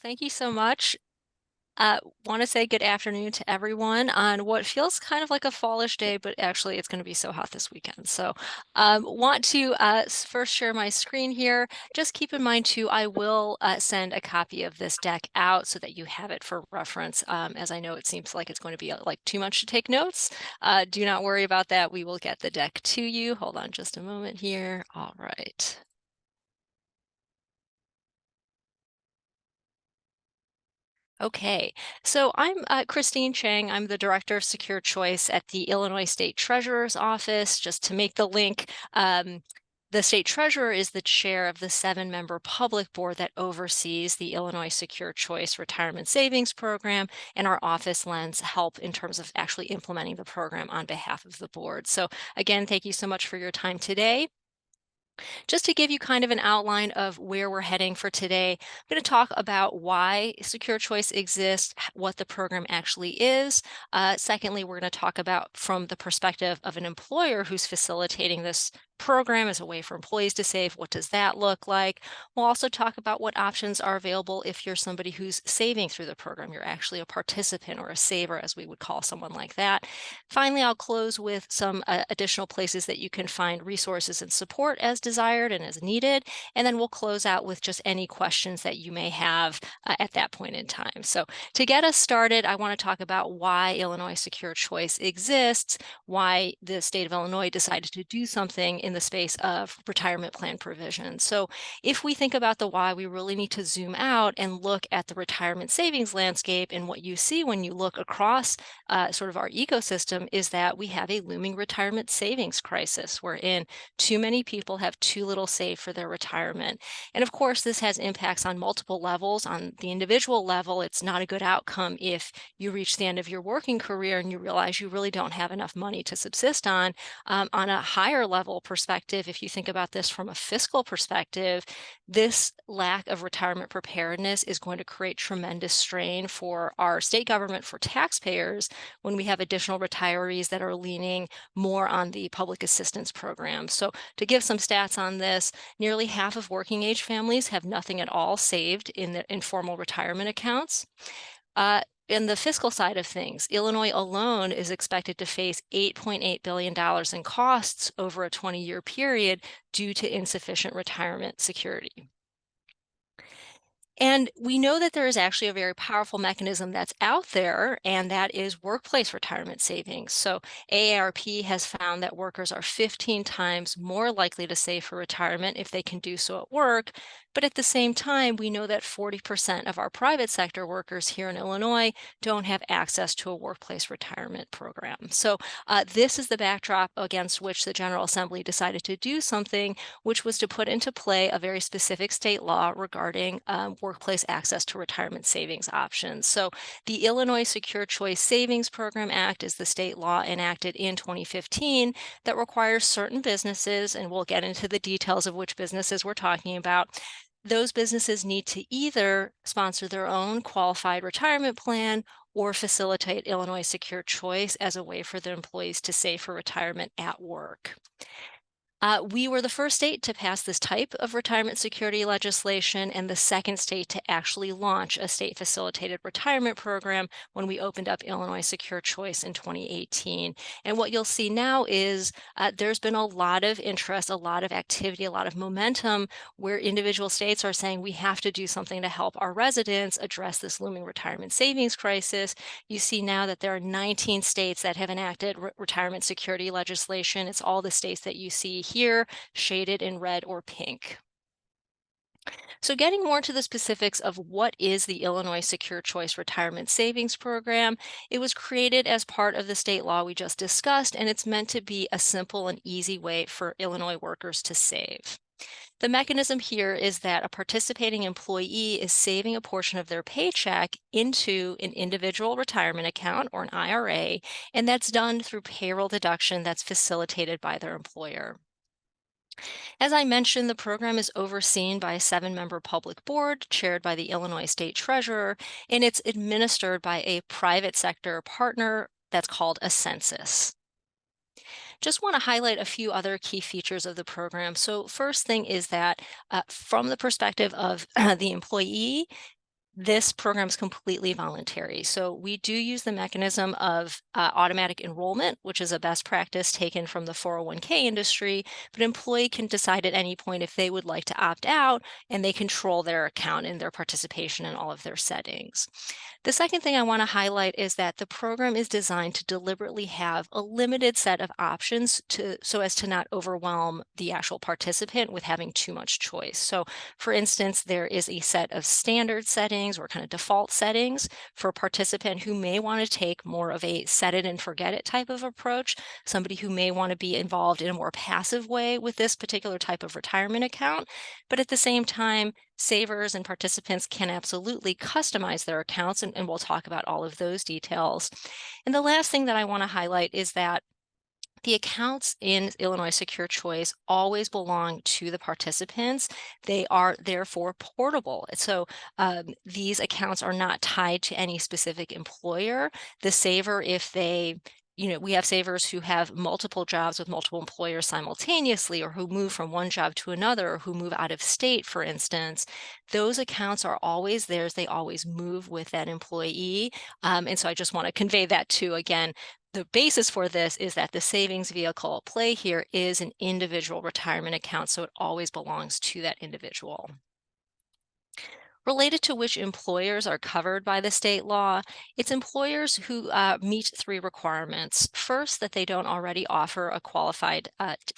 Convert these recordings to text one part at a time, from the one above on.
Thank you so much. Want to say good afternoon to everyone on what feels kind of like a fallish day, but actually it's going to be so hot this weekend. So, want to first share my screen here. Just keep in mind too, I will send a copy of this deck out so that you have it for reference. As I know, it seems like it's going to be like too much to take notes. Do not worry about that. We will get the deck to you. Hold on just a moment here. All right. Okay, so I'm Christine Chang. I'm the Director of Secure Choice at the Illinois State Treasurer's Office. Just to make the link, the State Treasurer is the chair of the seven-member public board that oversees the Illinois Secure Choice Retirement Savings Program, and our office lends help in terms of actually implementing the program on behalf of the board. So again, thank you so much for your time today. Just to give you kind of an outline of where we're heading for today, I'm going to talk about why Secure Choice exists, what the program actually is. Secondly, we're going to talk about from the perspective of an employer who's facilitating this program as a way for employees to save. What does that look like? We'll also talk about what options are available if you're somebody who's saving through the program. You're actually a participant or a saver, as we would call someone like that. Finally, I'll close with some additional places that you can find resources and support as desired and as needed. And then we'll close out with just any questions that you may have at that point in time. So to get us started, I want to talk about why Illinois Secure Choice exists, why the state of Illinois decided to do something in the space of retirement plan provision. So if we think about the why, we really need to zoom out and look at the retirement savings landscape. And what you see when you look across sort of our ecosystem is that we have a looming retirement savings crisis wherein too many people have too little saved for their retirement. And of course, this has impacts on multiple levels. On the individual level, it's not a good outcome if you reach the end of your working career and you realize you really don't have enough money to subsist on. On a higher level perspective, if you think about this from a fiscal perspective, this lack of retirement preparedness is going to create tremendous strain for our state government, for taxpayers, when we have additional retirees that are leaning more on the public assistance program. So to give some stats on this, nearly half of working age families have nothing at all saved in the informal retirement accounts. In the fiscal side of things, Illinois alone is expected to face $8.8 billion in costs over a 20-year period due to insufficient retirement security. And we know that there is actually a very powerful mechanism that's out there, and that is workplace retirement savings. So AARP has found that workers are 15 times more likely to save for retirement if they can do so at work. But at the same time, we know that 40% of our private sector workers here in Illinois don't have access to a workplace retirement program. So this is the backdrop against which the General Assembly decided to do something, which was to put into play a very specific state law regarding workplace access to retirement savings options. So the Illinois Secure Choice Savings Program Act is the state law enacted in 2015 that requires certain businesses, and we'll get into the details of which businesses we're talking about. Those businesses need to either sponsor their own qualified retirement plan or facilitate Illinois Secure Choice as a way for their employees to save for retirement at work. We were the first state to pass this type of retirement security legislation and the second state to actually launch a state-facilitated retirement program when we opened up Illinois Secure Choice in 2018. And what you'll see now is there's been a lot of interest, a lot of activity, a lot of momentum where individual states are saying we have to do something to help our residents address this looming retirement savings crisis. You see now that there are 19 states that have enacted retirement security legislation. It's all the states that you see here, shaded in red or pink. So getting more to the specifics of what is the Illinois Secure Choice Retirement Savings Program, it was created as part of the state law we just discussed, and it's meant to be a simple and easy way for Illinois workers to save. The mechanism here is that a participating employee is saving a portion of their paycheck into an individual retirement account or an IRA, and that's done through payroll deduction that's facilitated by their employer. As I mentioned, the program is overseen by a seven-member public board chaired by the Illinois State Treasurer, and it's administered by a private sector partner that's called Ascensus. Just want to highlight a few other key features of the program. So first thing is that from the perspective of the employee, This program is completely voluntary. So we do use the mechanism of automatic enrollment, which is a best practice taken from the 401k industry, but employee can decide at any point if they would like to opt out, and they control their account and their participation in all of their settings. The second thing I want to highlight is that the program is designed to deliberately have a limited set of options so as to not overwhelm the actual participant with having too much choice. So for instance, there is a set of standard settings or kind of default settings for a participant who may want to take more of a set it and forget it type of approach, somebody who may want to be involved in a more passive way with this particular type of retirement account. But at the same time, savers and participants can absolutely customize their accounts, and we'll talk about all of those details. And the last thing that I want to highlight is that the accounts in Illinois Secure Choice always belong to the participants. They are therefore portable. So these accounts are not tied to any specific employer. The saver, if they we have savers who have multiple jobs with multiple employers simultaneously, or who move from one job to another, or who move out of state, for instance. Those accounts are always theirs. They always move with that employee. And so I just want to convey that too. Again, the basis for this is that the savings vehicle at play here is an individual retirement account, so it always belongs to that individual. Related to which employers are covered by the state law, it's employers who meet three requirements. First, that they don't already offer a qualified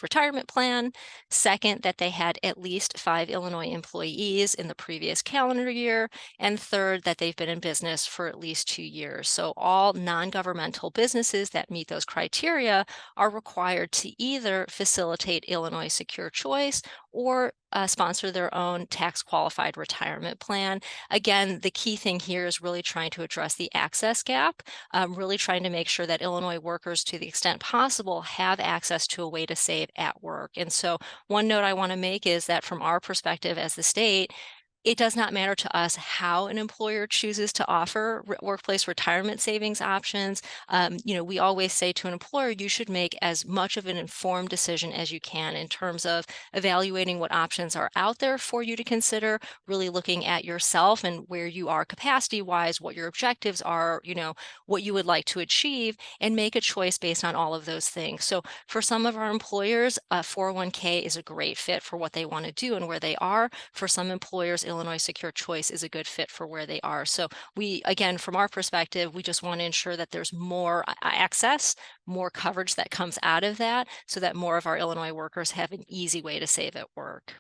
retirement plan. Second, that they had at least 5 Illinois employees in the previous calendar year. And third, that they've been in business for at least 2 years. So all non-governmental businesses that meet those criteria are required to either facilitate Illinois Secure Choice or sponsor their own tax qualified retirement plan. Again, the key thing here is really trying to address the access gap, really trying to make sure that Illinois workers, to the extent possible, have access to a way to save at work. And so one note I want to make is that from our perspective as the state, it does not matter to us how an employer chooses to offer workplace retirement savings options. We always say to an employer, you should make as much of an informed decision as you can in terms of evaluating what options are out there for you to consider, really looking at yourself and where you are capacity-wise, what your objectives are, what you would like to achieve, and make a choice based on all of those things. So for some of our employers, 401k is a great fit for what they want to do and where they are. For some employers, Illinois Secure Choice is a good fit for where they are. So we, again, from our perspective, we just want to ensure that there's more access, more coverage that comes out of that, so that more of our Illinois workers have an easy way to save at work.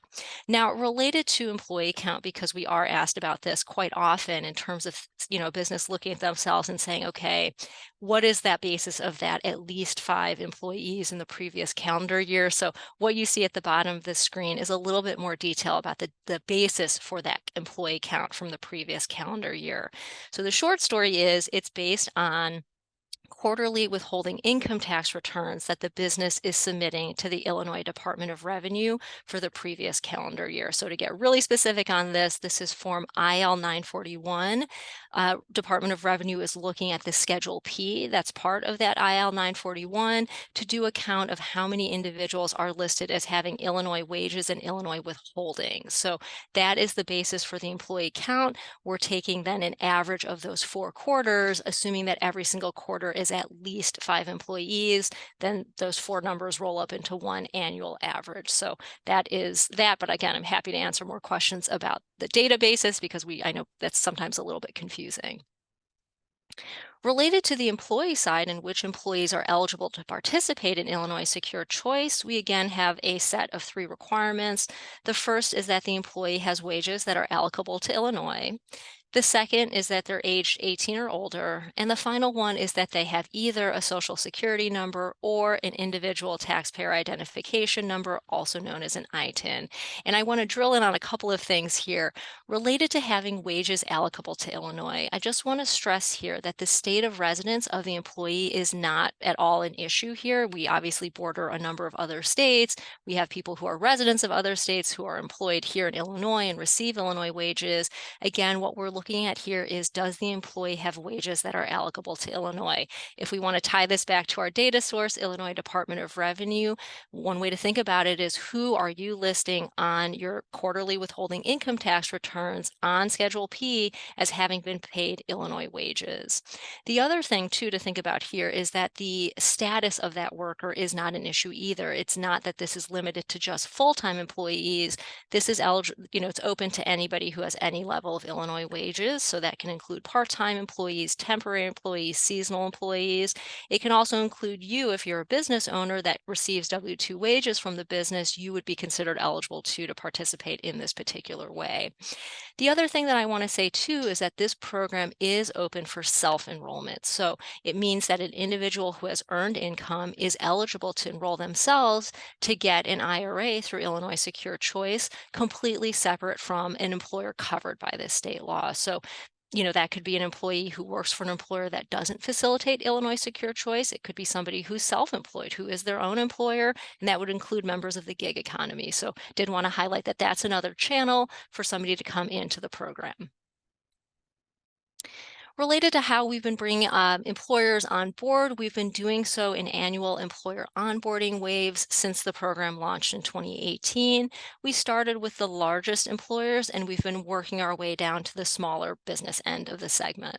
Now, related to employee count, because we are asked about this quite often in terms of, business looking at themselves and saying, okay, what is that basis of that at least 5 employees in the previous calendar year? So what you see at the bottom of the screen is a little bit more detail about the basis for that employee count from the previous calendar year. So the short story is it's based on quarterly withholding income tax returns that the business is submitting to the Illinois Department of Revenue for the previous calendar year. So to get really specific on this, this is Form IL 941. Department of Revenue is looking at the Schedule P, that's part of that IL 941, to do a count of how many individuals are listed as having Illinois wages and Illinois withholding. So that is the basis for the employee count. We're taking then an average of those 4 quarters, assuming that every single quarter is at least 5 employees, then those 4 numbers roll up into one annual average. So that is that. But again, I'm happy to answer more questions about the databases, because I know that's sometimes a little bit confusing. Related to the employee side, in which employees are eligible to participate in Illinois Secure Choice, we again have a set of 3 requirements. The first is that the employee has wages that are allocable to Illinois. The second is that they're aged 18 or older. And the final one is that they have either a Social Security number or an individual taxpayer identification number, also known as an ITIN. And I want to drill in on a couple of things here related to having wages allocable to Illinois. I just want to stress here that the state of residence of the employee is not at all an issue here. We obviously border a number of other states. We have people who are residents of other states who are employed here in Illinois and receive Illinois wages. Again, what we're looking looking at here is, does the employee have wages that are allocable to Illinois? If we want to tie this back to our data source, Illinois Department of Revenue, one way to think about it is, who are you listing on your quarterly withholding income tax returns on Schedule P as having been paid Illinois wages? The other thing too to think about here is that the status of that worker is not an issue either. It's not that this is limited to just full-time employees. This is eligible, it's open to anybody who has any level of Illinois wages. So that can include part-time employees, temporary employees, seasonal employees. It can also include you. If you're a business owner that receives W-2 wages from the business, you would be considered eligible too to participate in this particular way. The other thing that I want to say too is that this program is open for self-enrollment. So it means that an individual who has earned income is eligible to enroll themselves to get an IRA through Illinois Secure Choice, completely separate from an employer covered by this state law. So that could be an employee who works for an employer that doesn't facilitate Illinois Secure Choice. It could be somebody who's self-employed, who is their own employer, and that would include members of the gig economy. So did want to highlight that that's another channel for somebody to come into the program. Related to how we've been bringing employers on board, we've been doing so in annual employer onboarding waves since the program launched in 2018. We started with the largest employers, and we've been working our way down to the smaller business end of the segment.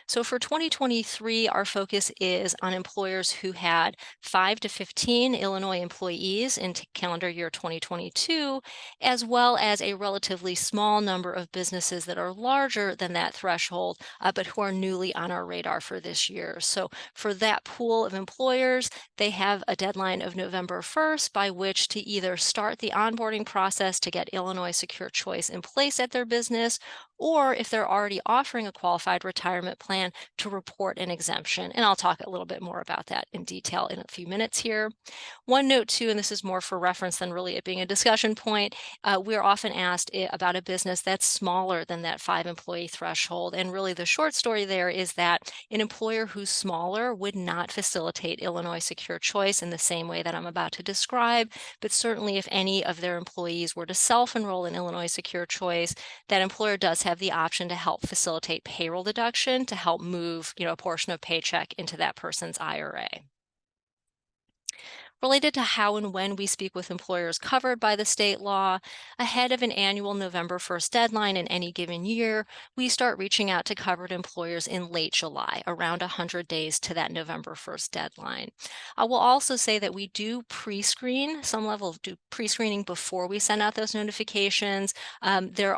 So for 2023, our focus is on employers who had 5 to 15 Illinois employees in calendar year 2022, as well as a relatively small number of businesses that are larger than that threshold, but who are newly on our radar for this year. So for that pool of employers, they have a deadline of November 1st by which to either start the onboarding process to get Illinois Secure Choice in place at their business, or if they're already offering a qualified retirement plan, to report an exemption. And I'll talk a little bit more about that in detail in a few minutes here. One note too, and this is more for reference than really it being a discussion point, we're often asked about a business that's smaller than that 5-employee threshold. And really the short story there is that an employer who's smaller would not facilitate Illinois Secure Choice in the same way that I'm about to describe. But certainly if any of their employees were to self-enroll in Illinois Secure Choice, that employer does have the option to help facilitate payroll deduction to help move, a portion of paycheck into that person's IRA. Related to how and when we speak with employers covered by the state law, ahead of an annual November 1st deadline in any given year, we start reaching out to covered employers in late July, around 100 days to that November 1st deadline. I will also say that we do pre-screen, some level of pre-screening before we send out those notifications. There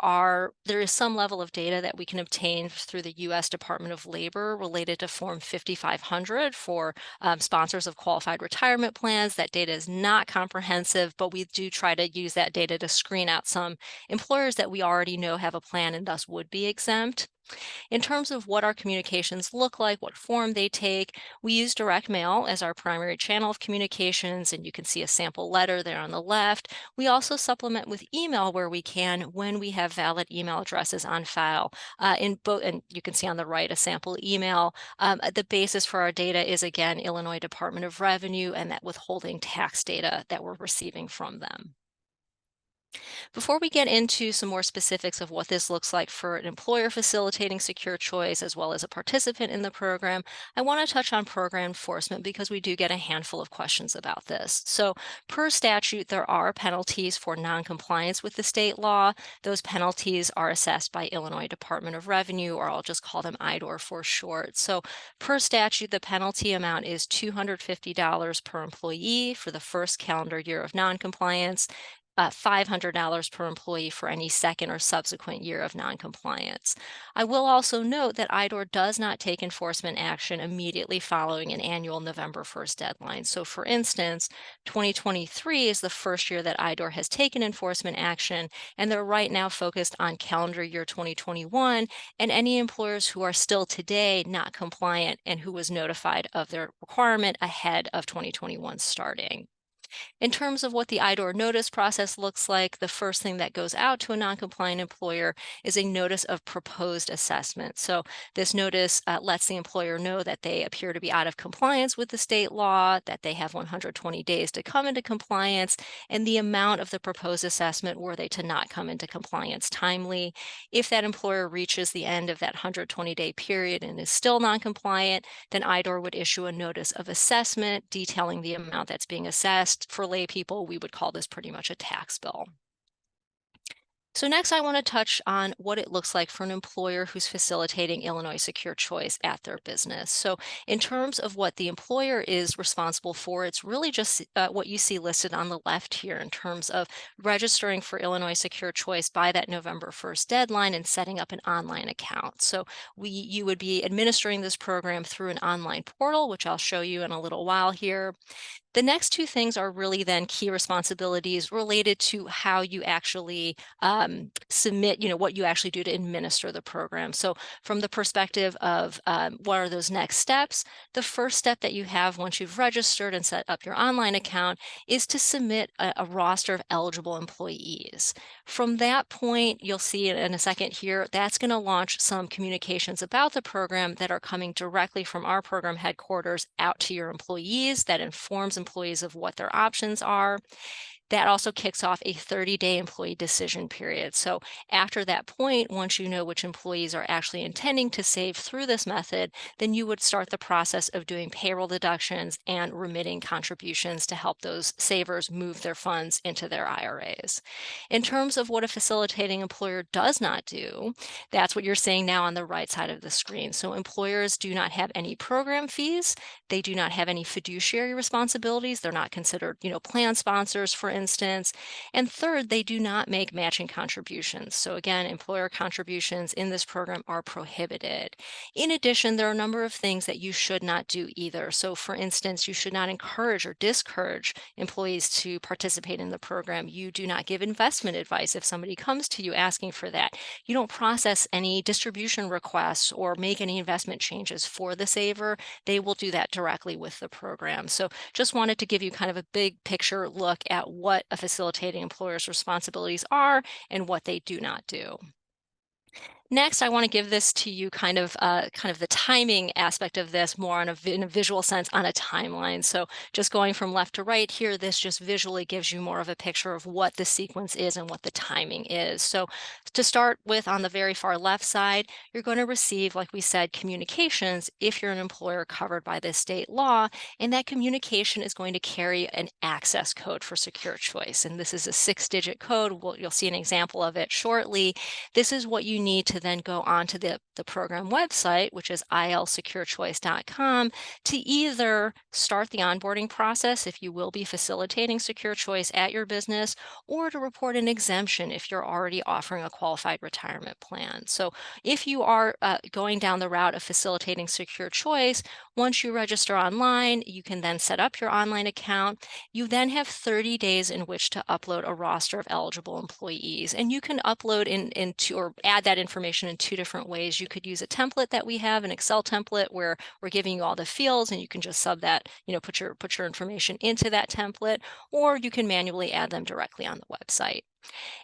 is some level of data that we can obtain through the U.S. Department of Labor related to Form 5500 for sponsors of qualified retirement plans. That data is not comprehensive, but we do try to use that data to screen out some employers that we already know have a plan and thus would be exempt. In terms of what our communications look like, what form they take, we use direct mail as our primary channel of communications, and you can see a sample letter there on the left. We also supplement with email where we can, when we have valid email addresses on file. In both, and you can see on the right a sample email. The basis for our data is, again, Illinois Department of Revenue and that withholding tax data that we're receiving from them. Before we get into some more specifics of what this looks like for an employer facilitating secure choice as well as a participant in the program, I want to touch on program enforcement because we do get a handful of questions about this. So per statute, there are penalties for noncompliance with the state law. Those penalties are assessed by Illinois Department of Revenue, or I'll just call them IDOR for short. So per statute, the penalty amount is $250 per employee for the first calendar year of noncompliance, $500 per employee for any second or subsequent year of noncompliance. I will also note that IDOR does not take enforcement action immediately following an annual November 1st deadline. So for instance, 2023 is the first year that IDOR has taken enforcement action, and they're right now focused on calendar year 2021 and any employers who are still today not compliant and who was notified of their requirement ahead of 2021 starting. In terms of what the IDOR notice process looks like, the first thing that goes out to a non-compliant employer is a notice of proposed assessment. So this notice lets the employer know that they appear to be out of compliance with the state law, that they have 120 days to come into compliance, and the amount of the proposed assessment were they to not come into compliance timely. If that employer reaches the end of that 120-day period and is still non-compliant, then IDOR would issue a notice of assessment detailing the amount that's being assessed. For lay people, we would call this pretty much a tax bill. So next, I want to touch on what it looks like for an employer who's facilitating Illinois Secure Choice at their business. So in terms of what the employer is responsible for, it's really just what you see listed on the left here in terms of registering for Illinois Secure Choice by that November 1st deadline and setting up an online account. So you would be administering this program through an online portal, which I'll show you in a little while here. The next two things are really then key responsibilities related to how you actually submit, what you actually do to administer the program. So from the perspective of what are those next steps, the first step that you have once you've registered and set up your online account is to submit a roster of eligible employees. From that point, you'll see in a second here, that's going to launch some communications about the program that are coming directly from our program headquarters out to your employees that informs employees of what their options are. That also kicks off a 30-day employee decision period. So after that point, once you know which employees are actually intending to save through this method, then you would start the process of doing payroll deductions and remitting contributions to help those savers move their funds into their IRAs. In terms of what a facilitating employer does not do, that's what you're seeing now on the right side of the screen. So employers do not have any program fees. They do not have any fiduciary responsibilities. They're not considered, plan sponsors, for instance. And third, they do not make matching contributions. So again, employer contributions in this program are prohibited. In addition, there are a number of things that you should not do either. So for instance, you should not encourage or discourage employees to participate in the program. You do not give investment advice if somebody comes to you asking for that. You don't process any distribution requests or make any investment changes for the saver. They will do that directly with the program. So just wanted to give you kind of a big picture look at what a facilitating employer's responsibilities are and what they do not do. Next, I want to give this to you kind of the timing aspect of this more in a visual sense on a timeline. So just going from left to right here, this just visually gives you more of a picture of what the sequence is and what the timing is. So to start with, on the very far left side, you're going to receive, like we said, communications if you're an employer covered by this state law, and that communication is going to carry an access code for Secure Choice. And this is a 6-digit code. You'll see an example of it shortly. This is what you need to then go onto the program website, which is ilsecurechoice.com, to either start the onboarding process if you will be facilitating Secure Choice at your business, or to report an exemption if you're already offering a qualified retirement plan. So if you are going down the route of facilitating Secure Choice, once you register online, you can then set up your online account. You then have 30 days in which to upload a roster of eligible employees, and you can upload into or add that information in two different ways. You could use a template that we have, an Excel template, where we're giving you all the fields and you can just sub that, put your information into that template, or you can manually add them directly on the website.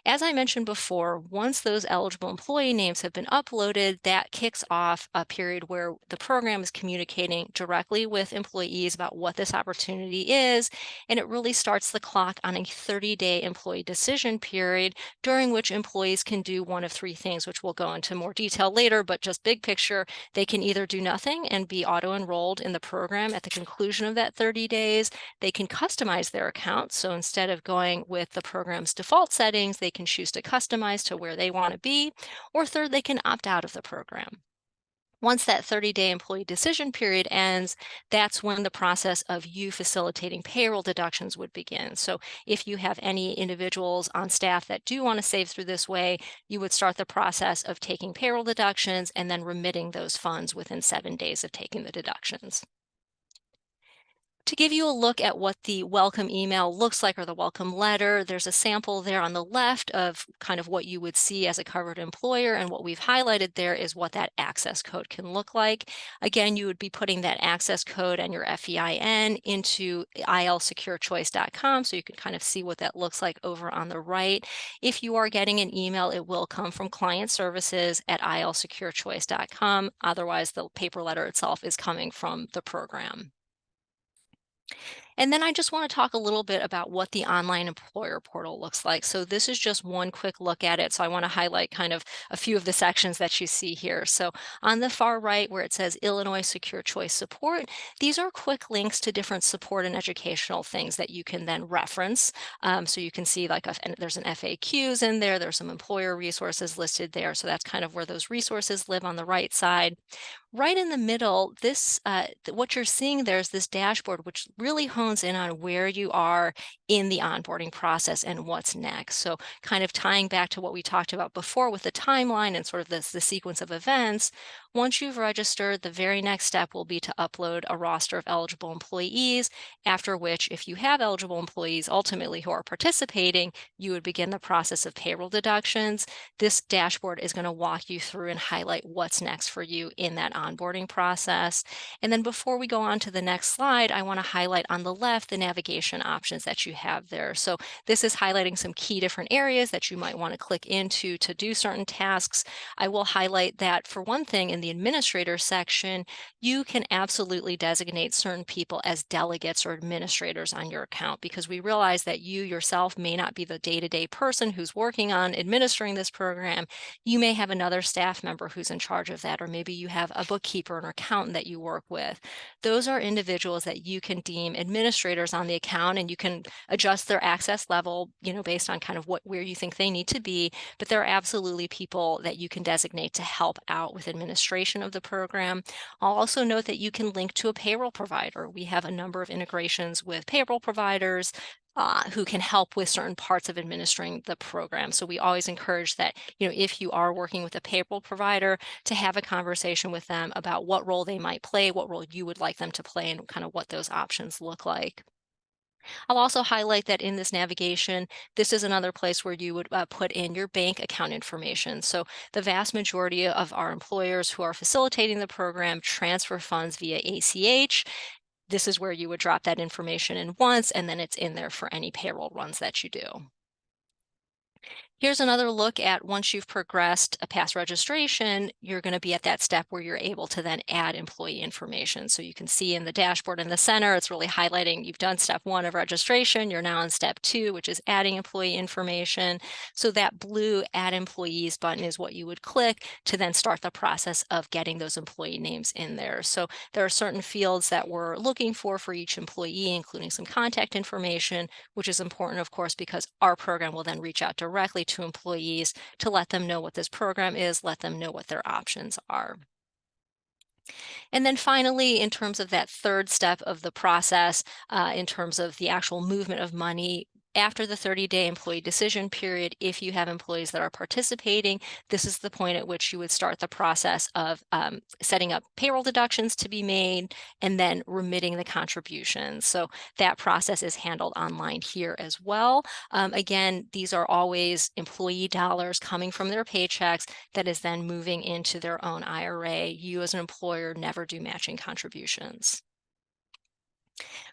As I mentioned before, once those eligible employee names have been uploaded, that kicks off a period where the program is communicating directly with employees about what this opportunity is, and it really starts the clock on a 30-day employee decision period during which employees can do one of three things, which we'll go into more detail later, but just big picture, they can either do nothing and be auto-enrolled in the program at the conclusion of that 30 days. They can customize their account. So instead of going with the program's default settings, they can choose to customize to where they want to be. Or third, they can opt out of the program. Once that 30-day employee decision period ends, that's when the process of you facilitating payroll deductions would begin. So if you have any individuals on staff that do want to save through this way, you would start the process of taking payroll deductions and then remitting those funds within 7 days of taking the deductions. To give you a look at what the welcome email looks like or the welcome letter, there's a sample there on the left of kind of what you would see as a covered employer, and what we've highlighted there is what that access code can look like. Again, you would be putting that access code and your FEIN into ilsecurechoice.com, so you can kind of see what that looks like over on the right. If you are getting an email, it will come from client services at ilsecurechoice.com. Otherwise, the paper letter itself is coming from the program. And then I just want to talk a little bit about what the online employer portal looks like. So this is just one quick look at it. So I want to highlight kind of a few of the sections that you see here. So on the far right where it says Illinois Secure Choice Support, these are quick links to different support and educational things that you can then reference. So you can see like there's an FAQs in there, there's some employer resources listed there. So that's kind of where those resources live on the right side. Right in the middle, what you're seeing there is this dashboard, which really hones in on where you are in the onboarding process and what's next. So kind of tying back to what we talked about before with the timeline and sort of the sequence of events, once you've registered, the very next step will be to upload a roster of eligible employees, after which, if you have eligible employees ultimately who are participating, you would begin the process of payroll deductions. This dashboard is going to walk you through and highlight what's next for you in that onboarding process. And then before we go on to the next slide, I want to highlight on the left the navigation options that you have there. So this is highlighting some key different areas that you might want to click into to do certain tasks. I will highlight that for one thing, in the administrator section, you can absolutely designate certain people as delegates or administrators on your account, because we realize that you yourself may not be the day-to-day person who's working on administering this program. You may have another staff member who's in charge of that, or maybe you have a bookkeeper or an accountant that you work with. Those are individuals that you can deem administrators on the account, and you can adjust their access level, based on kind of where you think they need to be. But there are absolutely people that you can designate to help out with administration of the program. I'll also note that you can link to a payroll provider. We have a number of integrations with payroll providers who can help with certain parts of administering the program. So we always encourage that, if you are working with a payroll provider, to have a conversation with them about what role they might play, what role you would like them to play, and kind of what those options look like. I'll also highlight that in this navigation, this is another place where you would put in your bank account information. So the vast majority of our employers who are facilitating the program transfer funds via ACH. This is where you would drop that information in once, and then it's in there for any payroll runs that you do. Here's another look at once you've progressed past registration, you're going to be at that step where you're able to then add employee information. So you can see in the dashboard in the center, it's really highlighting you've done step 1 of registration. You're now on step 2, which is adding employee information. So that blue Add Employees button is what you would click to then start the process of getting those employee names in there. So there are certain fields that we're looking for each employee, including some contact information, which is important, of course, because our program will then reach out directly to employees to let them know what this program is, let them know what their options are. And then finally, in terms of that third step of the process, in terms of the actual movement of money, after the 30-day employee decision period, if you have employees that are participating, this is the point at which you would start the process of setting up payroll deductions to be made and then remitting the contributions. So that process is handled online here as well. Again, these are always employee dollars coming from their paychecks that is then moving into their own IRA. You as an employer never do matching contributions.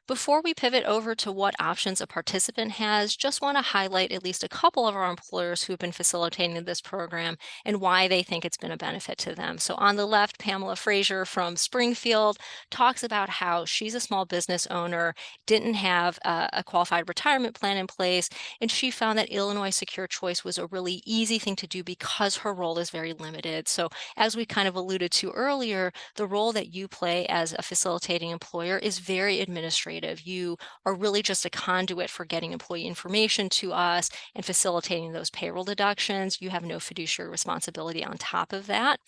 Before we pivot over to what options a participant has, just want to highlight at least a couple of our employers who've been facilitating this program and why they think it's been a benefit to them. So on the left, Pamela Frazier from Springfield talks about how she's a small business owner, didn't have a qualified retirement plan in place, and she found that Illinois Secure Choice was a really easy thing to do because her role is very limited. So as we kind of alluded to earlier, the role that you play as a facilitating employer is very administrative. You are really just a conduit for getting employee information to us and facilitating those payroll deductions. You have no fiduciary responsibility on top of that.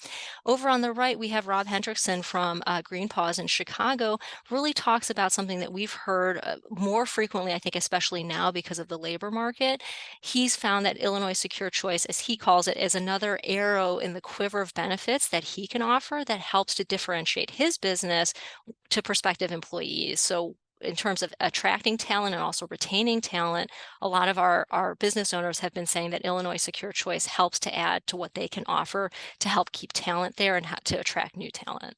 Over on the right, we have Rob Hendrickson from Green Paws in Chicago, really talks about something that we've heard more frequently, I think, especially now because of the labor market. He's found that Illinois Secure Choice, as he calls it, is another arrow in the quiver of benefits that he can offer that helps to differentiate his business to prospective employees. So in terms of attracting talent and also retaining talent, a lot of our business owners have been saying that Illinois Secure Choice helps to add to what they can offer to help keep talent there and to attract new talent.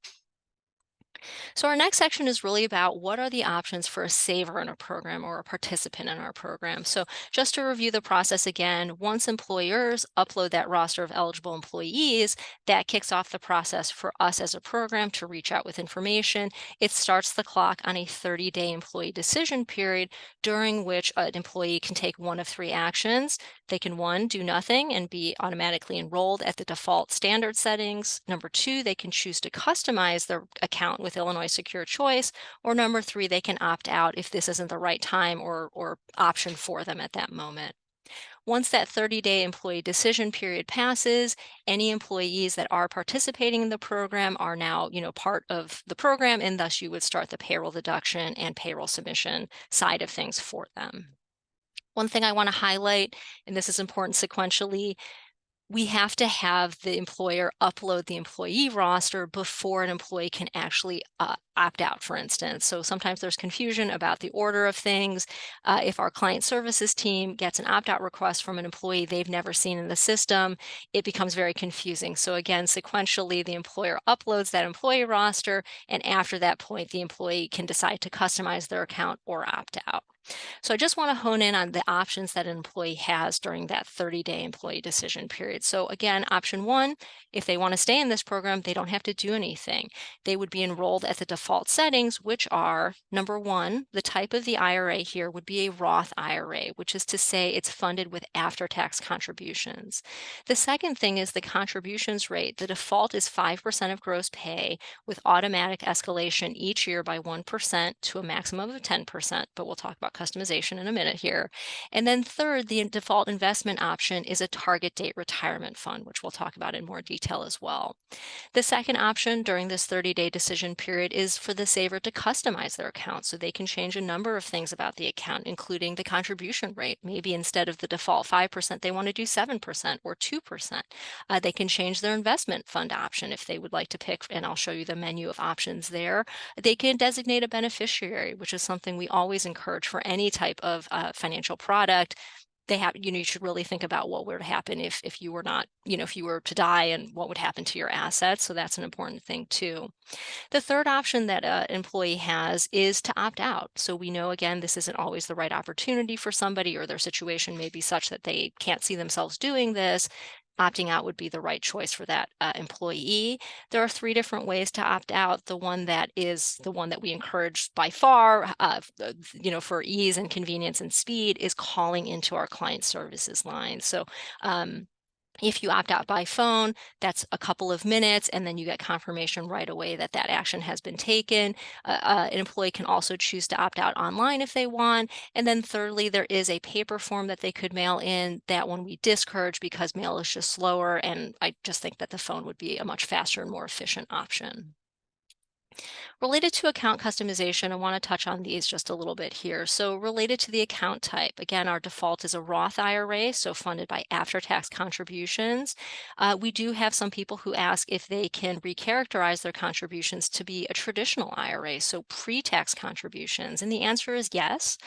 So our next section is really about what are the options for a saver in a program or a participant in our program. So just to review the process again, once employers upload that roster of eligible employees, that kicks off the process for us as a program to reach out with information. It starts the clock on a 30-day employee decision period during which an employee can take one of three actions. They can, one, do nothing and be automatically enrolled at the default standard settings. Number two, they can choose to customize their account with Illinois Secure Choice. Or number three, they can opt out if this isn't the right time or option for them at that moment. Once that 30-day employee decision period passes, any employees that are participating in the program are now, part of the program, and thus you would start the payroll deduction and payroll submission side of things for them. One thing I want to highlight, and this is important sequentially, we have to have the employer upload the employee roster before an employee can actually opt out, for instance. So sometimes there's confusion about the order of things. If our client services team gets an opt-out request from an employee they've never seen in the system, it becomes very confusing. So again, sequentially, the employer uploads that employee roster, and after that point, the employee can decide to customize their account or opt out. So I just want to hone in on the options that an employee has during that 30-day employee decision period. So again, option one, if they want to stay in this program, they don't have to do anything. They would be enrolled at the default settings, which are, number one, the type of the IRA here would be a Roth IRA, which is to say it's funded with after-tax contributions. The second thing is the contributions rate. The default is 5% of gross pay with automatic escalation each year by 1% to a maximum of 10%, but we'll talk about customization in a minute here. And then third, the default investment option is a target date retirement fund, which we'll talk about in more detail as well. The second option during this 30-day decision period is for the saver to customize their account, so they can change a number of things about the account, including the contribution rate. Maybe instead of the default 5%, they want to do 7% or 2%. They can change their investment fund option if they would like to pick, and I'll show you the menu of options there. They can designate a beneficiary, which is something we always encourage for any type of financial product. They have, you should really think about what would happen if you were not, if you were to die, and what would happen to your assets. So that's an important thing too. The third option that an employee has is to opt out. So we know, again, this isn't always the right opportunity for somebody, or their situation may be such that they can't see themselves doing this. Opting out would be the right choice for that employee. There are three different ways to opt out. The one that is the one that we encourage by far, for ease and convenience and speed, is calling into our client services line. So if you opt out by phone, that's a couple of minutes, and then you get confirmation right away that that action has been taken. An employee can also choose to opt out online if they want. And then thirdly, there is a paper form that they could mail in. That one we discourage because mail is just slower, and I just think that the phone would be a much faster and more efficient option. Related to account customization, I want to touch on these just a little bit here. So related to the account type, again, our default is a Roth IRA, so funded by after-tax contributions. We do have some people who ask if they can recharacterize their contributions to be a traditional IRA, so pre-tax contributions. And the answer is yes.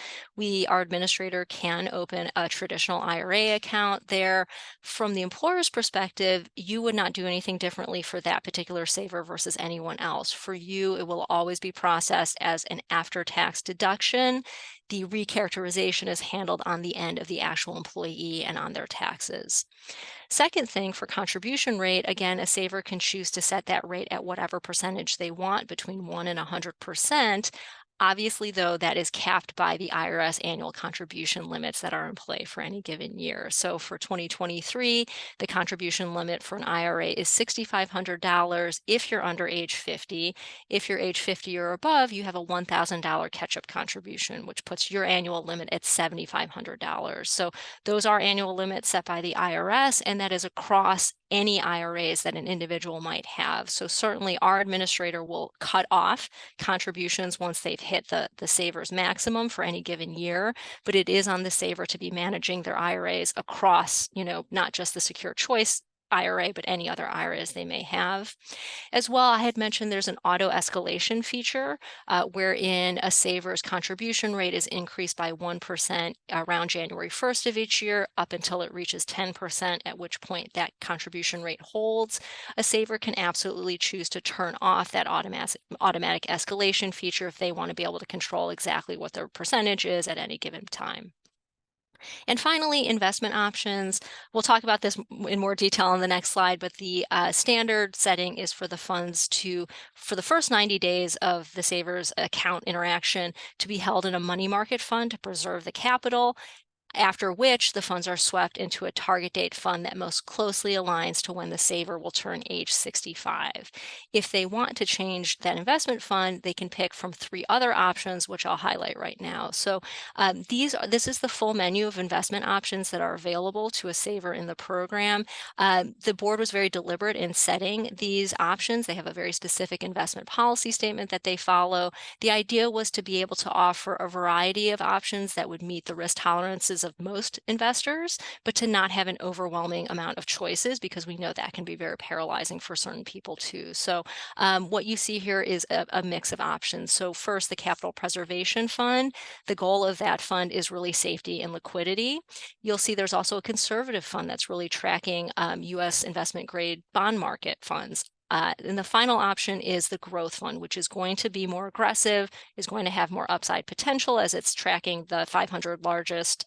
Our administrator can open a traditional IRA account there. From the employer's perspective, you would not do anything differently for that particular saver versus anyone else. For you, it will always be processed as an after-tax deduction. The recharacterization is handled on the end of the actual employee and on their taxes. Second thing, for contribution rate, again, a saver can choose to set that rate at whatever percentage they want, between 1 and 100%. Obviously, though, that is capped by the IRS annual contribution limits that are in play for any given year. So for 2023, the contribution limit for an IRA is $6,500 if you're under age 50. If you're age 50 or above, you have a $1,000 catch-up contribution, which puts your annual limit at $7,500. So those are annual limits set by the IRS, and that is across any IRAs that an individual might have. So certainly our administrator will cut off contributions once they've hit the saver's maximum for any given year, but it is on the saver to be managing their IRAs across, not just the secure choice IRA, but any other IRAs they may have. As well, I had mentioned there's an auto escalation feature wherein a saver's contribution rate is increased by 1% around January 1st of each year up until it reaches 10%, at which point that contribution rate holds. A saver can absolutely choose to turn off that automatic escalation feature if they want to be able to control exactly what their percentage is at any given time. And finally, investment options. We'll talk about this in more detail on the next slide, but the standard setting is for the funds to, for the first 90 days of the saver's account interaction, to be held in a money market fund to preserve the capital, after which the funds are swept into a target date fund that most closely aligns to when the saver will turn age 65. If they want to change that investment fund, they can pick from 3 other options, which I'll highlight right now. So this is the full menu of investment options that are available to a saver in the program. The board was very deliberate in setting these options. They have a very specific investment policy statement that they follow. The idea was to be able to offer a variety of options that would meet the risk tolerances of most investors, but to not have an overwhelming amount of choices, because we know that can be very paralyzing for certain people too. So what you see here is a mix of options. So first, the Capital Preservation Fund. The goal of that fund is really safety and liquidity. You'll see there's also a conservative fund that's really tracking U.S. investment grade bond market funds. And the final option is the growth fund, which is going to be more aggressive, is going to have more upside potential as it's tracking the 500 largest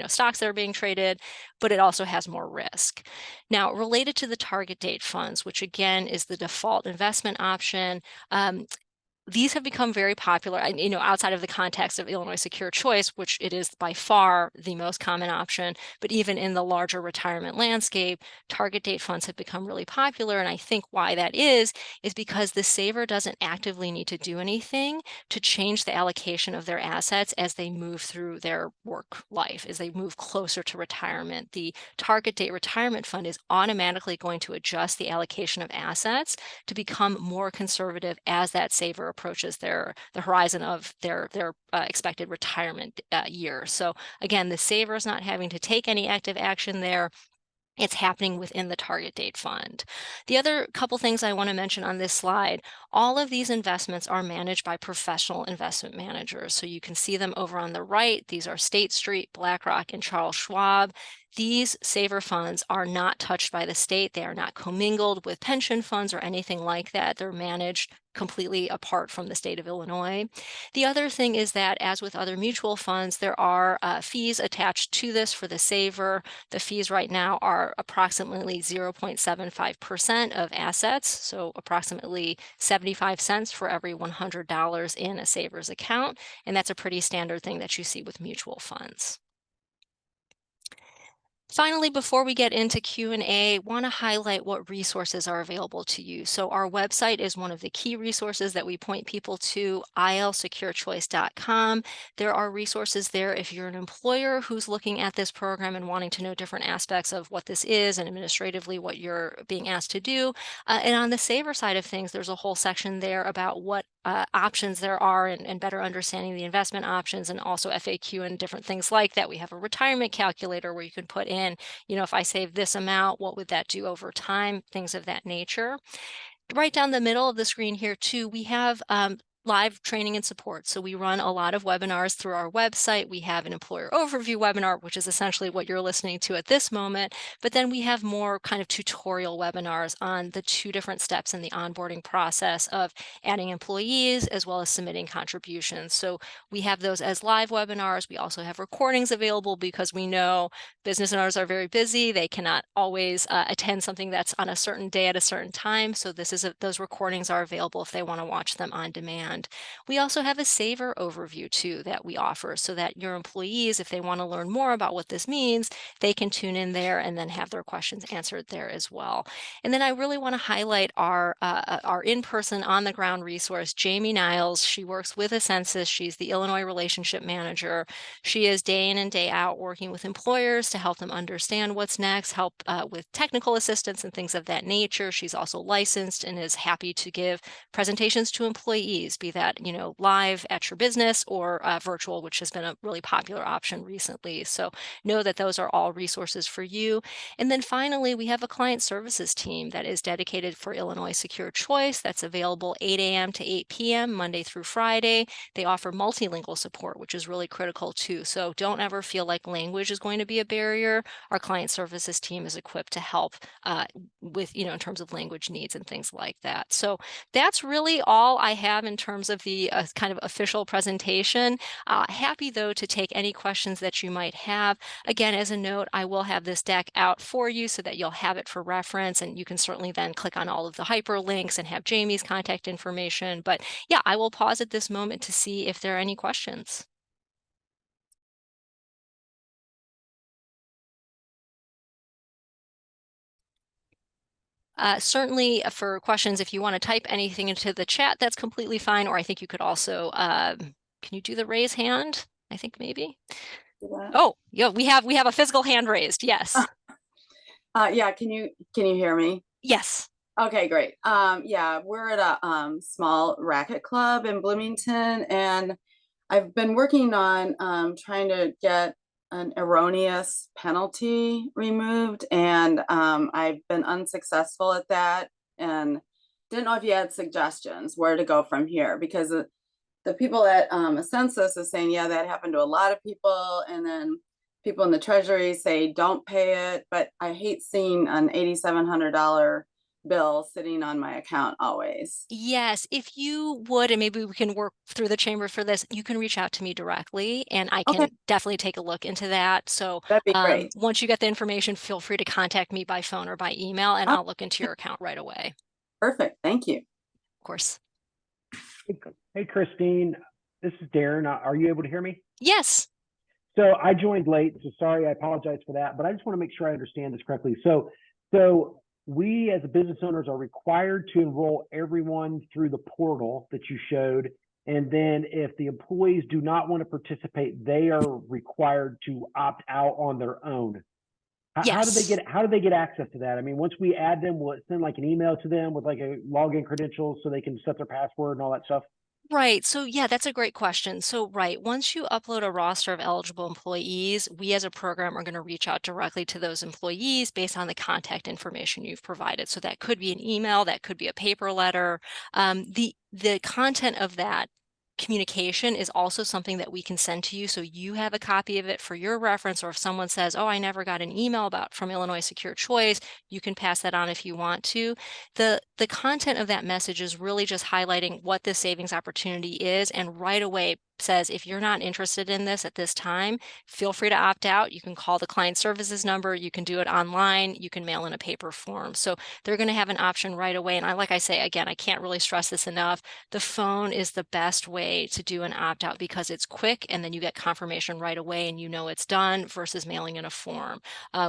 stocks that are being traded, but it also has more risk. Now, related to the target date funds, which again is the default investment option, these have become very popular, outside of the context of Illinois Secure Choice, which it is by far the most common option, but even in the larger retirement landscape, target date funds have become really popular. And I think why that is because the saver doesn't actively need to do anything to change the allocation of their assets as they move through their work life, as they move closer to retirement. The target date retirement fund is automatically going to adjust the allocation of assets to become more conservative as that saver approaches the horizon of their expected retirement year. So again, the saver is not having to take any active action there. It's happening within the target date fund. The other couple things I want to mention on this slide, all of these investments are managed by professional investment managers. So you can see them over on the right. These are State Street, BlackRock, and Charles Schwab. These saver funds are not touched by the state. They are not commingled with pension funds or anything like that. They're managed completely apart from the state of Illinois. The other thing is that, as with other mutual funds, there are fees attached to this for the saver. The fees right now are approximately 0.75% of assets, so approximately 75 cents for every $100 in a saver's account, and that's a pretty standard thing that you see with mutual funds. Finally, before we get into Q&A, want to highlight what resources are available to you. So our website is one of the key resources that we point people to, ilsecurechoice.com. There are resources there if you're an employer who's looking at this program and wanting to know different aspects of what this is and administratively what you're being asked to do. And on the saver side of things, there's a whole section there about what options there are and better understanding the investment options, and also FAQ and different things like that. We have a retirement calculator where you can put in, if I save this amount, what would that do over time, things of that nature. Right down the middle of the screen here too, we have live training and support. So we run a lot of webinars through our website. We have an employer overview webinar, which is essentially what you're listening to at this moment. But then we have more kind of tutorial webinars on the 2 different steps in the onboarding process of adding employees as well as submitting contributions. So we have those as live webinars. We also have recordings available because we know business owners are very busy. They cannot always attend something that's on a certain day at a certain time. So those recordings are available if they want to watch them on demand. We also have a saver overview too that we offer, so that your employees, if they want to learn more about what this means, they can tune in there and then have their questions answered there as well. And then I really want to highlight our in-person, on-the-ground resource, Jamie Niles. She works with Ascensus. She's the Illinois Relationship Manager. She is day in and day out working with employers to help them understand what's next, help with technical assistance and things of that nature. She's also licensed and is happy to give presentations to employees, be that, live at your business or virtual, which has been a really popular option recently. So know that those are all resources for you. And then finally, we have a client services team that is dedicated for Illinois Secure Choice that's available 8 a.m. to 8 p.m. Monday through Friday. They offer multilingual support, which is really critical too. So don't ever feel like language is going to be a barrier. Our client services team is equipped to help with, in terms of language needs and things like that. So that's really all I have in terms of the kind of official presentation. Happy though to take any questions that you might have. Again, as a note, I will have this deck out for you so that you'll have it for reference, and you can certainly then click on all of the hyperlinks and have Jamie's contact information. But yeah, I will pause at this moment to see if there are any questions. Certainly for questions, if you want to type anything into the chat, that's completely fine. Or I think you could also, can you do the raise hand? I think maybe. Oh, yeah, we have a physical hand raised. Yes. Yeah, can you hear me? Yes. Okay, great. Yeah, we're at a small racket club in Bloomington, and I've been working on trying to get an erroneous penalty removed, and I've been unsuccessful at that, and didn't know if you had suggestions where to go from here, because the people at Census is saying, yeah, that happened to a lot of people, and then people in the Treasury say don't pay it, but I hate seeing an $8,700 bill sitting on my account always. Yes, if you would, and maybe we can work through the chamber for this, you can reach out to me directly and I Okay, can definitely take a look into that. So that'd be great. once you get the information, feel free to contact me by phone or by email and Oh, I'll look into your account right away. perfect. Thank you. Of course. Hey, Christine, this is Darren. Are you able to hear me? Yes. So I joined late, so sorry, I apologize for that, but I just want to make sure I understand this correctly. So we as business owners are required to enroll everyone through the portal that you showed. And then if the employees do not want to participate, they are required to opt out on their own. How do Yes. they get access to that? I mean, once we add them, will it send like an email to them with like a login credentials so they can set their password and all that stuff? Right. So yeah, that's a great question. So right, once you upload a roster of eligible employees, we as a program are going to reach out directly to those employees based on the contact information you've provided. So that could be an email, that could be a paper letter. The content of that communication is also something that we can send to you so you have a copy of it for your reference, or if someone says, oh, I never got an email from Illinois Secure Choice, you can pass that on if you want to. The content of that message is really just highlighting what this savings opportunity is, and right away says, if you're not interested in this at this time, feel free to opt out. You can call the client services number, you can do it online, you can mail in a paper form. So they're going to have an option right away. And like I say, again, I can't really stress this enough. The phone is the best way to do an opt out because it's quick and then you get confirmation right away and you know it's done versus mailing in a form.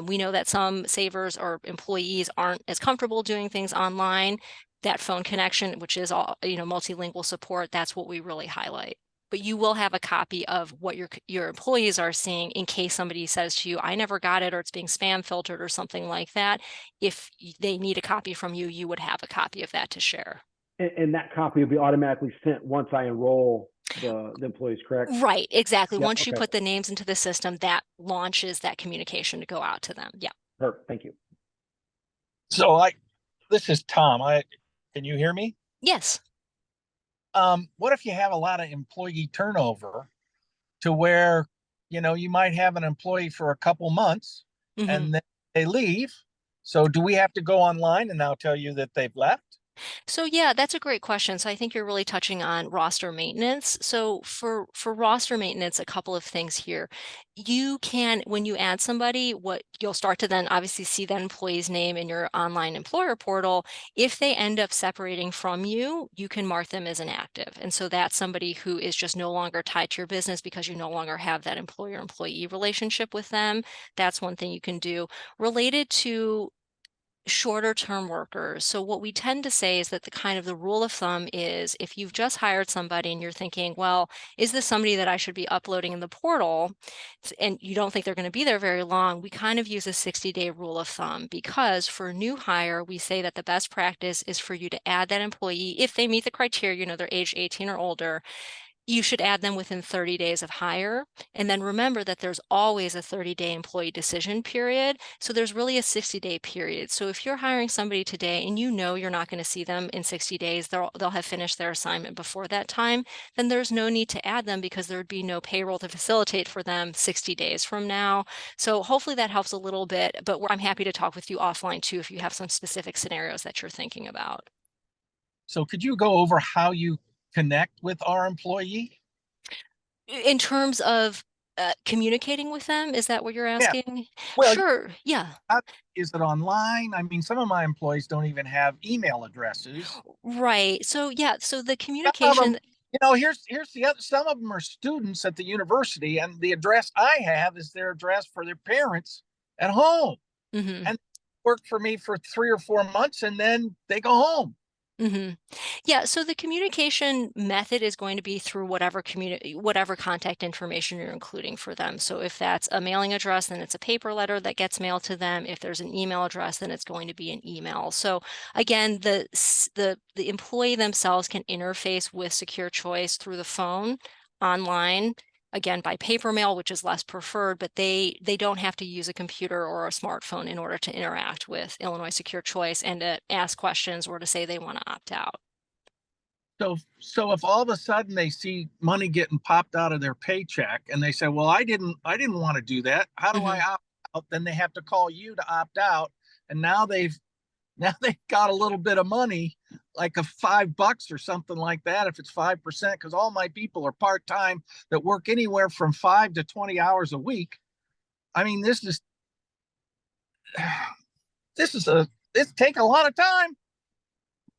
We know that some savers or employees aren't as comfortable doing things online. That phone connection, which is all, multilingual support, that's what we really highlight. But you will have a copy of what your employees are seeing in case somebody says to you, I never got it, or it's being spam filtered or something like that. If they need a copy from you, you would have a copy of that to share. And that copy will be automatically sent once I enroll the employees, correct? Right, exactly. Yeah, Once you okay. put the names into the system, that launches that communication to go out to them. Yeah. Perfect. Thank you. So this is Tom. Can you hear me? Yes. What if you have a lot of employee turnover to where, you might have an employee for a couple months and then they leave. So do we have to go online and now tell you that they've left? So yeah, that's a great question. So I think you're really touching on roster maintenance. So for roster maintenance, a couple of things here. You can, when you add somebody, what you'll start to then obviously see that employee's name in your online employer portal. If they end up separating from you, you can mark them as inactive. And so that's somebody who is just no longer tied to your business because you no longer have that employer-employee relationship with them. That's one thing you can do. Related to shorter term workers. So what we tend to say is that the kind of the rule of thumb is if you've just hired somebody and you're thinking, well, is this somebody that I should be uploading in the portal? And you don't think they're going to be there very long, we kind of use a 60-day rule of thumb, because for new hire, we say that the best practice is for you to add that employee if they meet the criteria, they're age 18 or older. You should add them within 30 days of hire. And then remember that there's always a 30-day employee decision period. So there's really a 60-day period. So if you're hiring somebody today and you're not going to see them in 60 days, they'll have finished their assignment before that time, then there's no need to add them because there would be no payroll to facilitate for them 60 days from now. So hopefully that helps a little bit, but I'm happy to talk with you offline too if you have some specific scenarios that you're thinking about. So could you go over how you connect with our employee? In terms of communicating with them, is that what you're Yeah. asking? Well, Sure, yeah. is it online? I mean, some of my employees don't even have email addresses. Right. So yeah, so the Some of them, communication, here's the other. Some of them are students at the university, and the address I have is their address for their parents at home. mhm. And work for me for 3 or 4 months, and then they go home. Yeah, so the communication method is going to be through whatever contact information you're including for them. So if that's a mailing address, then it's a paper letter that gets mailed to them. If there's an email address, then it's going to be an email. So again, the employee themselves can interface with Secure Choice through the phone, online, again by paper mail, which is less preferred, but they don't have to use a computer or a smartphone in order to interact with Illinois Secure Choice and to ask questions or to say they want to opt out. So if all of a sudden they see money getting popped out of their paycheck and they say, well, I didn't want to do that. How do I opt out? Then they have to call you to opt out. And now they've got a little bit of money, like a $5 or something like that, if it's 5%, because all my people are part-time that work anywhere from 5 to 20 hours a week. I mean, this take a lot of time.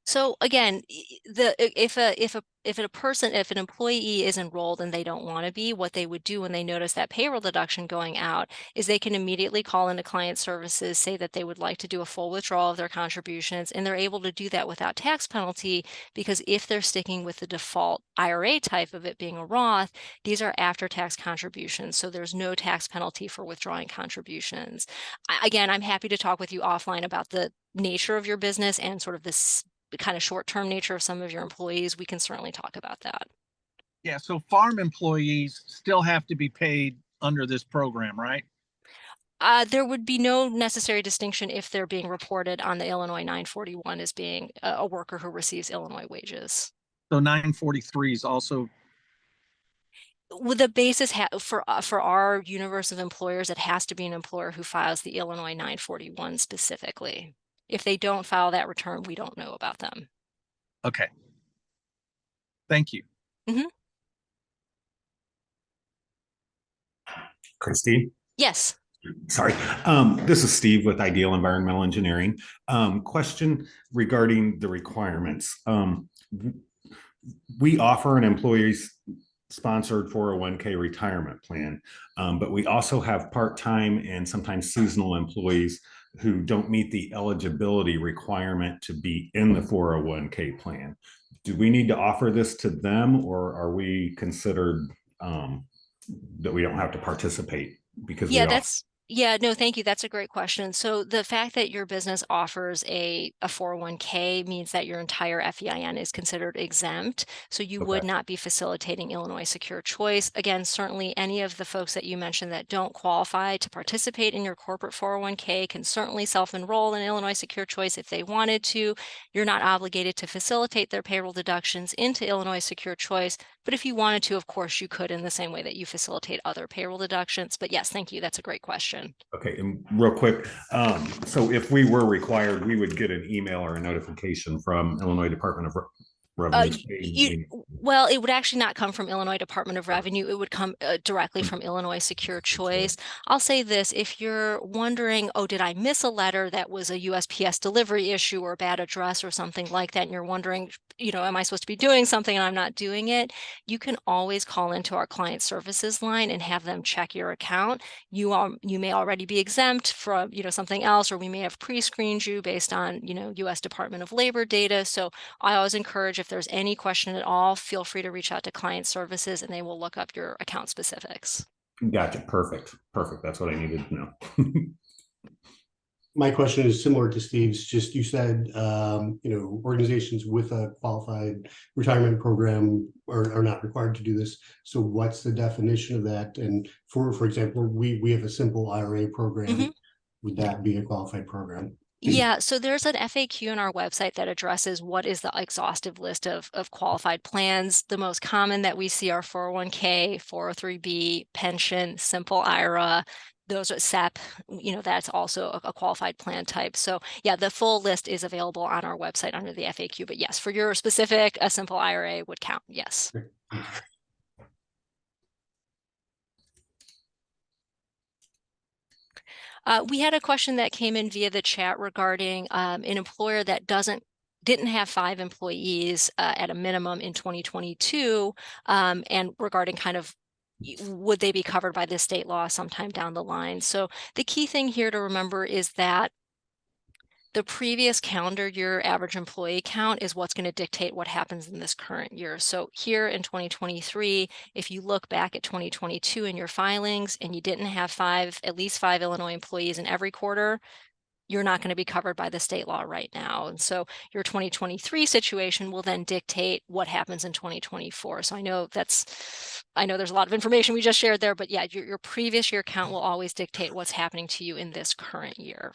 So again, if an employee is enrolled and they don't want to be, what they would do when they notice that payroll deduction going out is they can immediately call into client services, say that they would like to do a full withdrawal of their contributions, and they're able to do that without tax penalty, because if they're sticking with the default IRA type of it being a Roth, these are after-tax contributions, so there's no tax penalty for withdrawing contributions. Again, I'm happy to talk with you offline about the nature of your business and sort of this kind of short-term nature of some of your employees. We can certainly talk about that. Yeah, so farm employees still have to be paid under this program, right? There would be no necessary distinction if they're being reported on the Illinois 941 as being a worker who receives Illinois wages. So 943 is also, With the basis for our universe of employers, it has to be an employer who files the Illinois 941 specifically. If they don't file that return, we don't know about them. okay. Thank you. Christine? Yes. Sorry. This is Steve with Ideal Environmental Engineering. Question regarding the requirements. We offer an employee's sponsored 401k retirement plan, but we also have part-time and sometimes seasonal employees who don't meet the eligibility requirement to be in the 401k plan. Do we need to offer this to them, or are we considered that we don't have to participate because no, thank you. That's a great question. So the fact that your business offers a 401k means that your entire FEIN is considered exempt. So you would not be facilitating Illinois Secure Choice. Again, certainly any of the folks that you mentioned that don't qualify to participate in your corporate 401k can certainly self-enroll in Illinois Secure Choice if they wanted to. You're not obligated to facilitate their payroll deductions into Illinois Secure Choice. But if you wanted to, of course, you could in the same way that you facilitate other payroll deductions. But yes, thank you. That's a great question. Okay, and real quick, so if we were required, we would get an email or a notification from Illinois Department of revenue. Well, it would actually not come from Illinois Department of Revenue. It would come directly from Illinois Secure Choice. I'll say this, if you're wondering, oh, did I miss a letter that was a USPS delivery issue or a bad address or something like that, and you're wondering, am I supposed to be doing something and I'm not doing it? You can always call into our client services line and have them check your account. You may already be exempt from, something else, or we may have pre-screened you based on, US Department of Labor data. So I always encourage, if there's any question at all, feel free to reach out to client services and they will look up your account specifics. Gotcha. Perfect. That's what I needed to know. My question is similar to Steve's. Just, you said, organizations with a qualified retirement program are not required to do this. So what's the definition of that? And for example, we have a simple IRA program. Mm-hmm. Would that be a qualified program? Yeah, so there's an FAQ on our website that addresses what is the exhaustive list of qualified plans. The most common that we see are 401k, 403b, pension, simple IRA. Those are SEP, that's also a qualified plan type. So yeah, the full list is available on our website under the FAQ. But yes, for your specific, a simple IRA would count. Yes. We had a question that came in via the chat regarding an employer that didn't have 5 employees at a minimum in 2022, and regarding kind of would they be covered by this state law sometime down the line. So the key thing here to remember is that the previous calendar year average employee count is what's going to dictate what happens in this current year. So here in 2023, if you look back at 2022 in your filings and you didn't have at least 5 Illinois employees in every quarter, you're not going to be covered by the state law right now. And so your 2023 situation will then dictate what happens in 2024. So I know there's a lot of information we just shared there, but yeah, your previous year count will always dictate what's happening to you in this current year.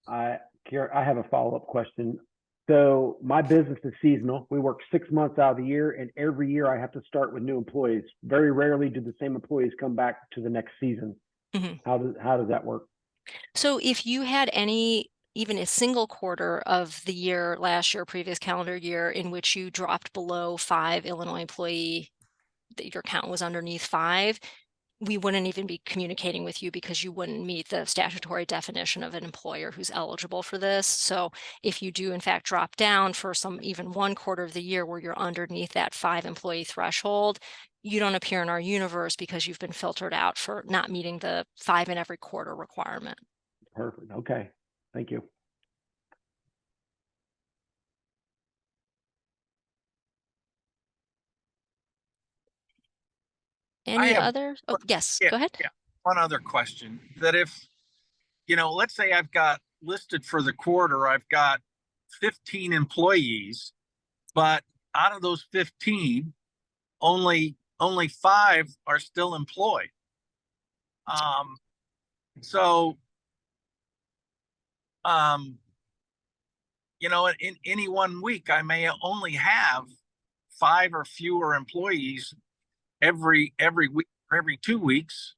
I have a follow-up question. So my business is seasonal. We work 6 months out of the year, and every year I have to start with new employees. Very rarely do the same employees come back to the next season. Mm-hmm. How does that work? So if you had even a single quarter of the year last year, previous calendar year, in which you dropped below 5 Illinois employee, that your count was underneath 5, we wouldn't even be communicating with you because you wouldn't meet the statutory definition of an employer who's eligible for this. So if you do in fact drop down for even one quarter of the year where you're underneath that 5 employee threshold, you don't appear in our universe because you've been filtered out for not meeting the 5 in every quarter requirement. Perfect. Okay. Thank you. Any others? Oh, yes, go ahead. Yeah. One other question, that if, let's say I've got listed for the quarter, I've got 15 employees, but out of those 15, only 5 are still employed. In any one week, I may only have 5 or fewer employees every week or every 2 weeks.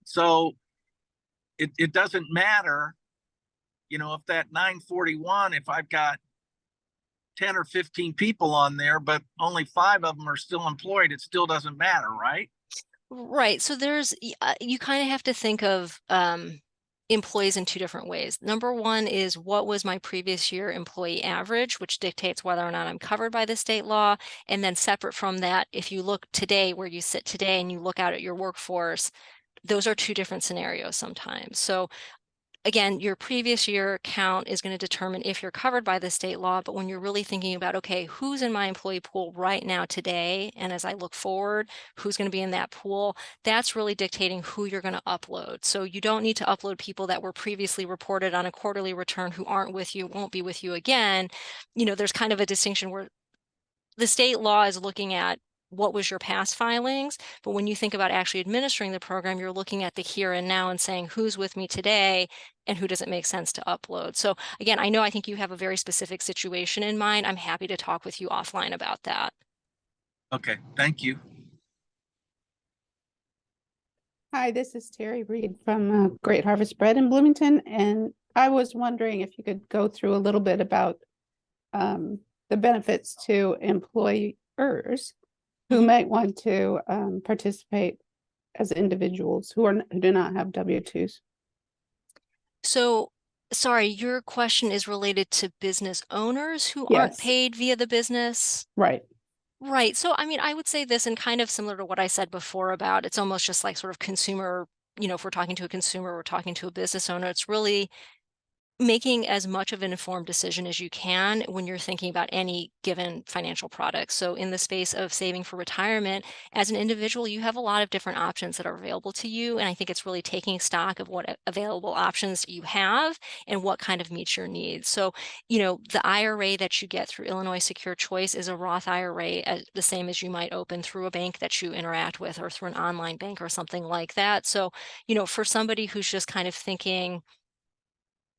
So it doesn't matter, if that 941, if I've got 10 or 15 people on there, but only 5 of them are still employed, it still doesn't matter, right? Right. So you kind of have to think of employees in 2 different ways. Number one is, what was my previous year employee average, which dictates whether or not I'm covered by the state law. And then separate from that, if you look today, where you sit today, and you look out at your workforce, those are 2 different scenarios sometimes. So again, your previous year count is going to determine if you're covered by the state law. But when you're really thinking about, okay, who's in my employee pool right now today, and as I look forward, who's going to be in that pool, that's really dictating who you're going to upload. So you don't need to upload people that were previously reported on a quarterly return who aren't with you, won't be with you again. There's kind of a distinction where the state law is looking at what was your past filings, but when you think about actually administering the program, you're looking at the here and now and saying, who's with me today and who does it make sense to upload? So again, I think you have a very specific situation in mind. I'm happy to talk with you offline about that. Okay, thank you. Hi, this is Terry Reed from Great Harvest Bread in Bloomington, and I was wondering if you could go through a little bit about the benefits to employers who Mhm. might want to participate as individuals who do not have W-2s. So, sorry, your question is related to business owners who aren't Yes, paid via the business? right. Right. So, I mean, I would say this, and kind of similar to what I said before about it's almost just like sort of consumer, if we're talking to a consumer, we're talking to a business owner, it's really making as much of an informed decision as you can when you're thinking about any given financial product. So in the space of saving for retirement, as an individual, you have a lot of different options that are available to you. And I think it's really taking stock of what available options you have and what kind of meets your needs. So, the IRA that you get through Illinois Secure Choice is a Roth IRA, the same as you might open through a bank that you interact with or through an online bank or something like that. So, for somebody who's just kind of thinking,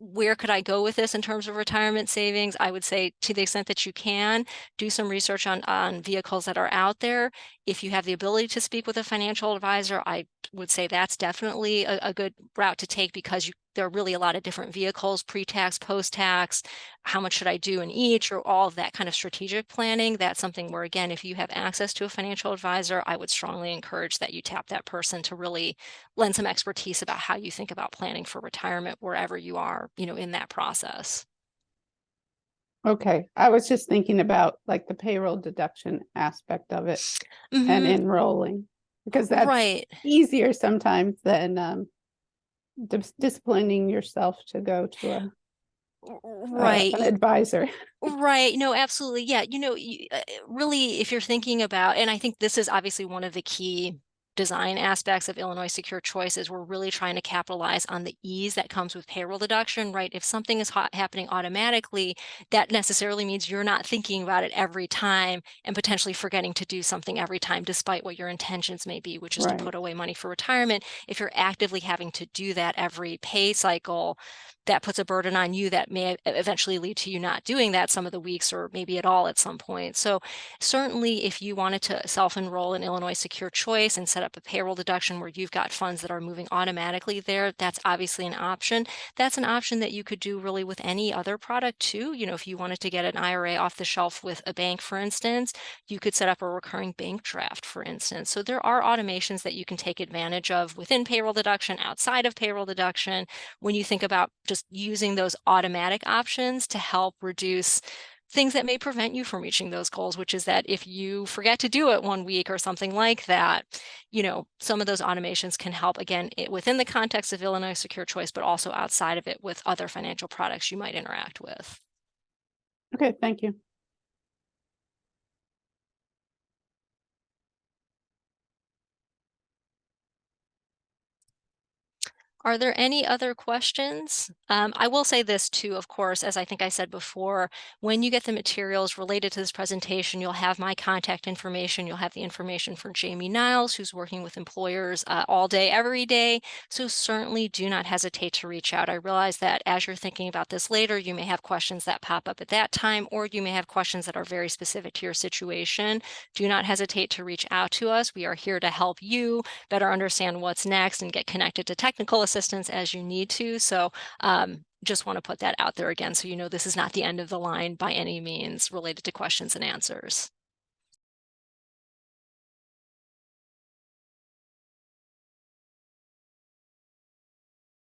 where could I go with this in terms of retirement savings? I would say to the extent that you can, do some research on vehicles that are out there. If you have the ability to speak with a financial advisor, I would say that's definitely a good route to take because there are really a lot of different vehicles, pre-tax, post-tax. How much should I do in each, or all of that kind of strategic planning? That's something where, again, if you have access to a financial advisor, I would strongly encourage that you tap that person to really lend some expertise about how you think about planning for retirement wherever you are, in that process. Okay, I was just thinking about like the payroll deduction aspect of it and Mhm. enrolling, because that's Right. easier sometimes than disciplining yourself to go to Right. an advisor. Right. No, absolutely. Yeah. Really, if you're thinking about, and I think this is obviously one of the key design aspects of Illinois Secure Choice is we're really trying to capitalize on the ease that comes with payroll deduction, right? If something is happening automatically, that necessarily means you're not thinking about it every time and potentially forgetting to do something every time, despite what your intentions may be, which is to Right. put away money for retirement. If you're actively having to do that every pay cycle, that puts a burden on you that may eventually lead to you not doing that some of the weeks or maybe at all at some point. So certainly if you wanted to self-enroll in Illinois Secure Choice and set up a payroll deduction where you've got funds that are moving automatically there, that's obviously an option. That's an option that you could do really with any other product too. If you wanted to get an IRA off the shelf with a bank, for instance, you could set up a recurring bank draft, for instance. So there are automations that you can take advantage of within payroll deduction, outside of payroll deduction, when you think about just using those automatic options to help reduce things that may prevent you from reaching those goals, which is that if you forget to do it one week or something like that, some of those automations can help, again, within the context of Illinois Secure Choice, but also outside of it with other financial products you might interact with. Okay, thank you. Are there any other questions? I will say this too, of course, as I think I said before, when you get the materials related to this presentation, you'll have my contact information. You'll have the information for Jamie Niles, who's working with employers all day, every day. So certainly do not hesitate to reach out. I realize that as you're thinking about this later, you may have questions that pop up at that time, or you may have questions that are very specific to your situation. Do not hesitate to reach out to us. We are here to help you better understand what's next and get connected to technical assistance as you need to. So just want to put that out there again, so this is not the end of the line by any means related to questions and answers.